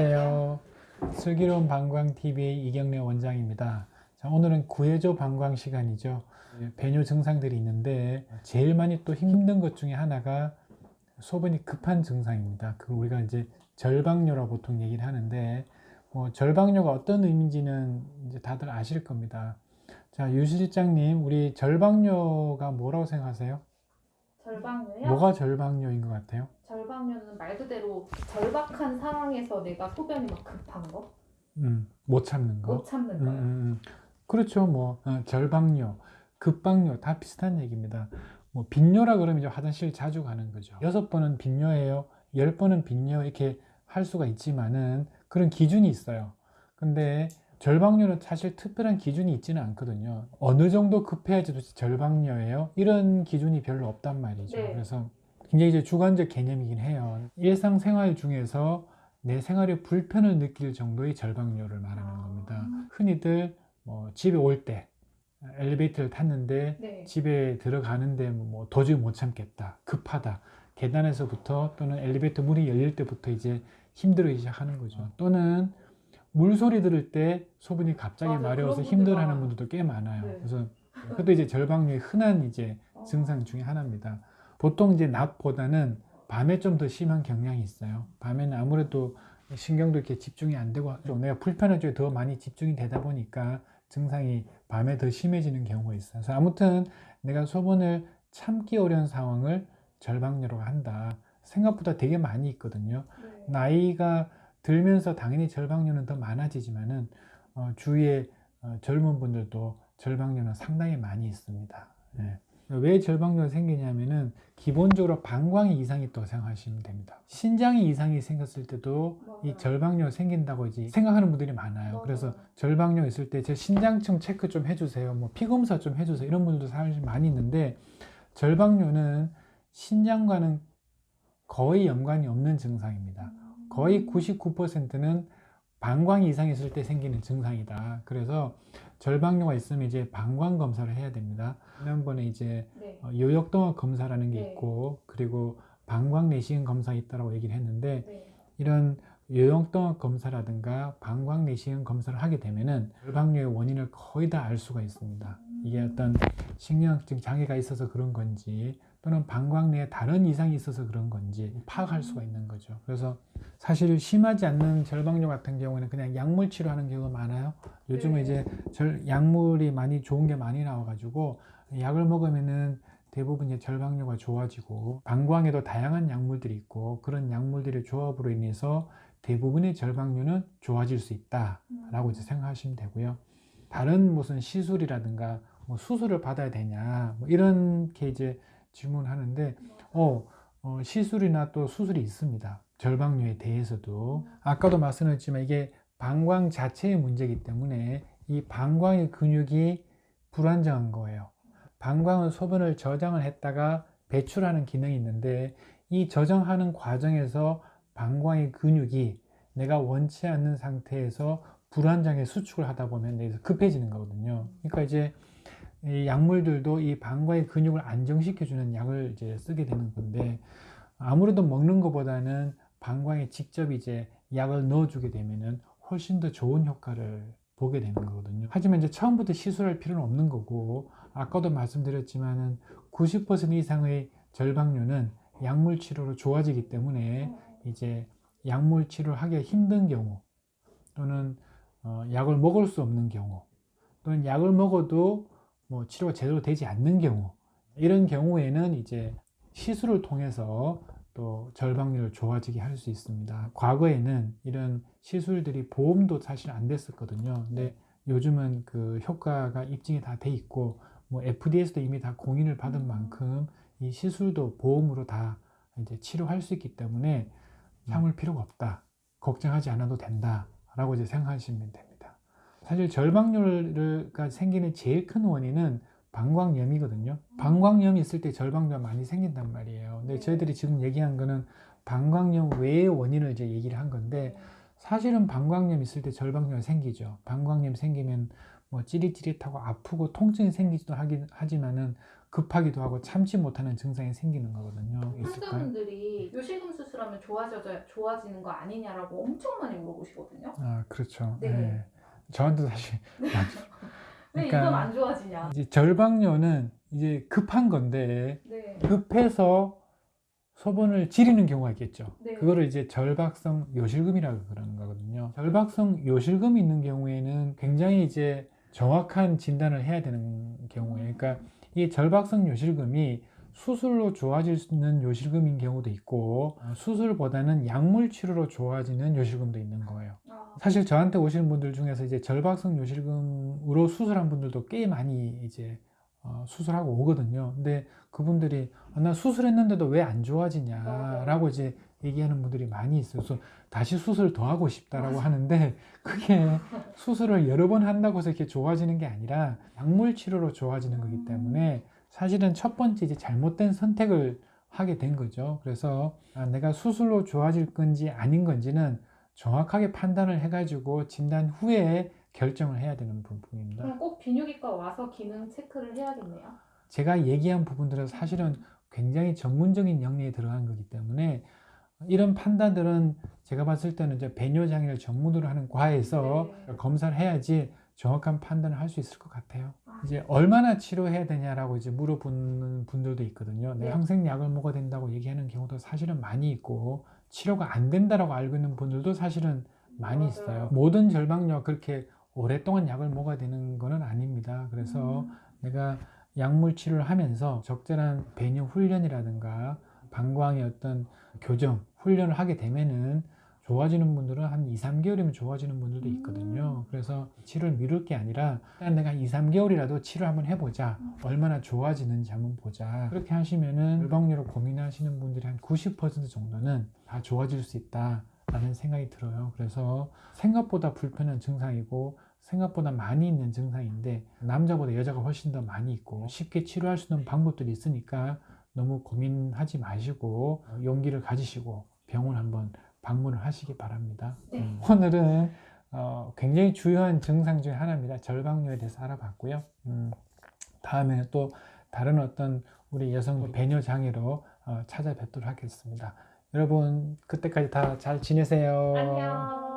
안녕하세요. 슬기로운 방광TV의 이경래 원장입니다. 자, 오늘은 구해줘 방광 시간이죠. 배뇨 증상들이 있는데 제일 많이 또 힘든 것 중에 하나가 소변이 급한 증상입니다. 그 우리가 이제 절방뇨라고 보통 얘기를 하는데 절방뇨가 어떤 의미인지는 이제 다들 아실 겁니다. 자, 유 실장님, 우리 절방뇨가 뭐라고 생각하세요? 절박뇨요? 뭐가 절방뇨인 것 같아요? 절박뇨는 말 그대로 절박한 상황에서 내가 소변이 막 급한 거? 못 참는 거. 못 참는 거요. 그렇죠. 절방뇨, 급박뇨 다 비슷한 얘기입니다. 빈뇨라 그러면 이제 화장실 자주 가는 거죠. 6번은 빈뇨예요. 10번은 빈뇨 이렇게 할 수가 있지만은 그런 기준이 있어요. 근데 절방뇨는 사실 특별한 기준이 있지는 않거든요. 어느 정도 급해야지 도대체 절방뇨예요? 이런 기준이 별로 없단 말이죠. 네. 그래서 굉장히 이제 주관적 개념이긴 해요. 일상생활 중에서 내 생활에 불편을 느낄 정도의 절방뇨를 말하는 겁니다. 흔히들 집에 올 때 엘리베이터를 탔는데 네. 집에 들어가는데 도저히 못 참겠다, 급하다, 계단에서부터 또는 엘리베이터 문이 열릴 때부터 이제 힘들어지기 시작하는 거죠. 또는 물소리 들을 때 소변이 갑자기 맞아요. 마려워서 그런 분들 힘들어하는 많아요. 분들도 꽤 많아요. 네. 그래서 그것도 이제 절방뇨의 흔한 이제 증상 중에 하나입니다. 보통 이제 낮보다는 밤에 좀 더 심한 경향이 있어요. 밤에는 아무래도 신경도 이렇게 집중이 안 되고 좀 내가 불편한 쪽에 더 많이 집중이 되다 보니까 증상이 밤에 더 심해지는 경우가 있어요. 그래서 아무튼 내가 소변을 참기 어려운 상황을 절방뇨라고 한다. 생각보다 되게 많이 있거든요. 네. 나이가 들면서 당연히 절방뇨는 더 많아지지만은 주위에 젊은 분들도 절방뇨는 상당히 많이 있습니다. 예. 왜 절방뇨가 생기냐면은 기본적으로 방광이 이상이 있다고 생각하시면 됩니다. 신장이 이상이 생겼을 때도 이 절방뇨가 생긴다고 이제 생각하는 분들이 많아요. 그래서 절방뇨 있을 때 제 신장층 체크 좀 해주세요. 피 검사 좀 해주세요. 이런 분들도 사실 많이 있는데 절방뇨는 신장과는 거의 연관이 없는 증상입니다. 거의 99%는 방광이 이상이 있을 때 생기는 증상이다. 그래서 절방뇨가 있으면 이제 방광 검사를 해야 됩니다. 지난번에 이제 네. 요역동학 검사라는 게 네. 있고 그리고 방광 내시경 검사 있다고 얘기를 했는데 네. 이런 요역동학 검사라든가 방광 내시경 검사를 하게 되면은 절방뇨의 원인을 거의 다 알 수가 있습니다. 이게 어떤 신경증 장애가 있어서 그런 건지 또는 방광 내에 다른 이상이 있어서 그런 건지 파악할 수가 있는 거죠. 그래서 사실 심하지 않는 절방뇨 같은 경우는 그냥 약물 치료하는 경우가 많아요. 요즘은 이제 약물이 많이 좋은 게 많이 나와가지고 약을 먹으면은 대부분 이제 절방뇨가 좋아지고 방광에도 다양한 약물들이 있고 그런 약물들의 조합으로 인해서 대부분의 절방뇨는 좋아질 수 있다라고 이제 생각하시면 되고요. 다른 무슨 시술이라든가 수술을 받아야 되냐 이렇게 이제 질문하는데 시술이나 또 수술이 있습니다. 절방뇨에 대해서도 아까도 말씀드렸지만 이게 방광 자체의 문제이기 때문에 이 방광의 근육이 불안정한 거예요. 방광은 소변을 저장을 했다가 배출하는 기능이 있는데 이 저장하는 과정에서 방광의 근육이 내가 원치 않는 상태에서 불안정하게 수축을 하다 보면 여기서 급해지는 거거든요. 그러니까 이제 이 약물들도 이 방광의 근육을 안정시켜주는 약을 이제 쓰게 되는 건데 아무래도 먹는 것보다는 방광에 직접 이제 약을 넣어주게 되면은 훨씬 더 좋은 효과를 보게 되는 거거든요. 하지만 이제 처음부터 시술할 필요는 없는 거고 아까도 말씀드렸지만은 90% 이상의 절방뇨는 약물 치료로 좋아지기 때문에 이제 약물 치료를 하기가 힘든 경우 또는 약을 먹을 수 없는 경우 또는 약을 먹어도 치료가 제대로 되지 않는 경우 이런 경우에는 이제 시술을 통해서 또 절방뇨를 좋아지게 할 수 있습니다. 과거에는 이런 시술들이 보험도 사실 안 됐었거든요. 근데 요즘은 그 효과가 입증이 다 돼 있고 FDA에서도 이미 다 공인을 받은 만큼 이 시술도 보험으로 다 이제 치료할 수 있기 때문에 참을 필요가 없다. 걱정하지 않아도 된다라고 이제 생각하시면 됩니다. 사실 절방뇨가 생기는 제일 큰 원인은 방광염이거든요. 방광염이 있을 때 절방뇨가 많이 생긴단 말이에요. 근데 저희들이 지금 얘기한 거는 방광염 외의 원인을 이제 얘기를 한 건데 사실은 방광염 있을 때 절방뇨가 생기죠. 방광염 생기면 뭐 찌릿찌릿하고 아프고 통증이 생기기도 하지만은 급하기도 하고 참지 못하는 증상이 생기는 거거든요. 있을까요? 환자분들이 요실금 수술하면 좋아지는 거 아니냐라고 엄청 많이 물어보시거든요. 아, 그렇죠. 네. 네. 저한테도 사실 왜 그러니까 이건 안 좋아지냐? 이제 절박뇨는 이제 급한 건데 네. 급해서 소변을 지리는 경우가 있겠죠. 네. 그거를 이제 절박성 요실금이라고 그러는 거거든요. 절박성 요실금이 있는 경우에는 굉장히 이제 정확한 진단을 해야 되는 경우에, 그러니까 이 절박성 요실금이 수술로 좋아질 수 있는 요실금인 경우도 있고 수술보다는 약물 치료로 좋아지는 요실금도 있는 거예요. 사실 저한테 오시는 분들 중에서 이제 절박성 요실금으로 수술한 분들도 꽤 많이 이제 수술하고 오거든요. 근데 그분들이 나 수술했는데도 왜 안 좋아지냐라고 이제 얘기하는 분들이 많이 있어요. 그래서 다시 수술 더 하고 싶다라고 하는데 그게 수술을 여러 번 한다고 해서 이렇게 좋아지는 게 아니라 약물 치료로 좋아지는 거기 때문에 사실은 첫 번째 이제 잘못된 선택을 하게 된 거죠. 그래서 내가 수술로 좋아질 건지 아닌 건지는 정확하게 판단을 해가지고 진단 후에 결정을 해야 되는 부분입니다. 그럼 꼭 비뇨기과 와서 기능 체크를 해야겠네요. 제가 얘기한 부분들은 사실은 굉장히 전문적인 영역에 들어간 거기 때문에 이런 판단들은 제가 봤을 때는 이제 배뇨장애를 전문으로 하는 과에서 네. 검사를 해야지 정확한 판단을 할 수 있을 것 같아요. 이제 얼마나 치료해야 되냐라고 이제 물어보는 분들도 있거든요. 네. 내가 평생 약을 먹어야 된다고 얘기하는 경우도 사실은 많이 있고 치료가 안 된다라고 알고 있는 분들도 사실은 많이 맞아요. 있어요. 모든 절박뇨가 그렇게 오랫동안 약을 먹어야 되는 거는 아닙니다. 그래서 내가 약물 치료를 하면서 적절한 배뇨 훈련이라든가 방광의 어떤 교정, 훈련을 하게 되면은 좋아지는 분들은 한 2, 3개월이면 좋아지는 분들도 있거든요. 그래서 치료를 미룰 게 아니라 일단 내가 2, 3개월이라도 치료 한번 해보자. 얼마나 좋아지는지 한번 보자. 그렇게 하시면은 절박뇨로 고민하시는 분들이 한 90% 정도는 다 좋아질 수 있다라는 생각이 들어요. 그래서 생각보다 불편한 증상이고 생각보다 많이 있는 증상인데 남자보다 여자가 훨씬 더 많이 있고 쉽게 치료할 수 있는 방법들이 있으니까 너무 고민하지 마시고 용기를 가지시고 병원 한번 방문을 하시기 바랍니다. 네. 오늘은 굉장히 중요한 증상 중에 하나입니다. 절박뇨에 대해서 알아봤고요. 다음에는 또 다른 어떤 우리 여성 배뇨 장애로 찾아뵙도록 하겠습니다. 여러분 그때까지 다 잘 지내세요. 안녕.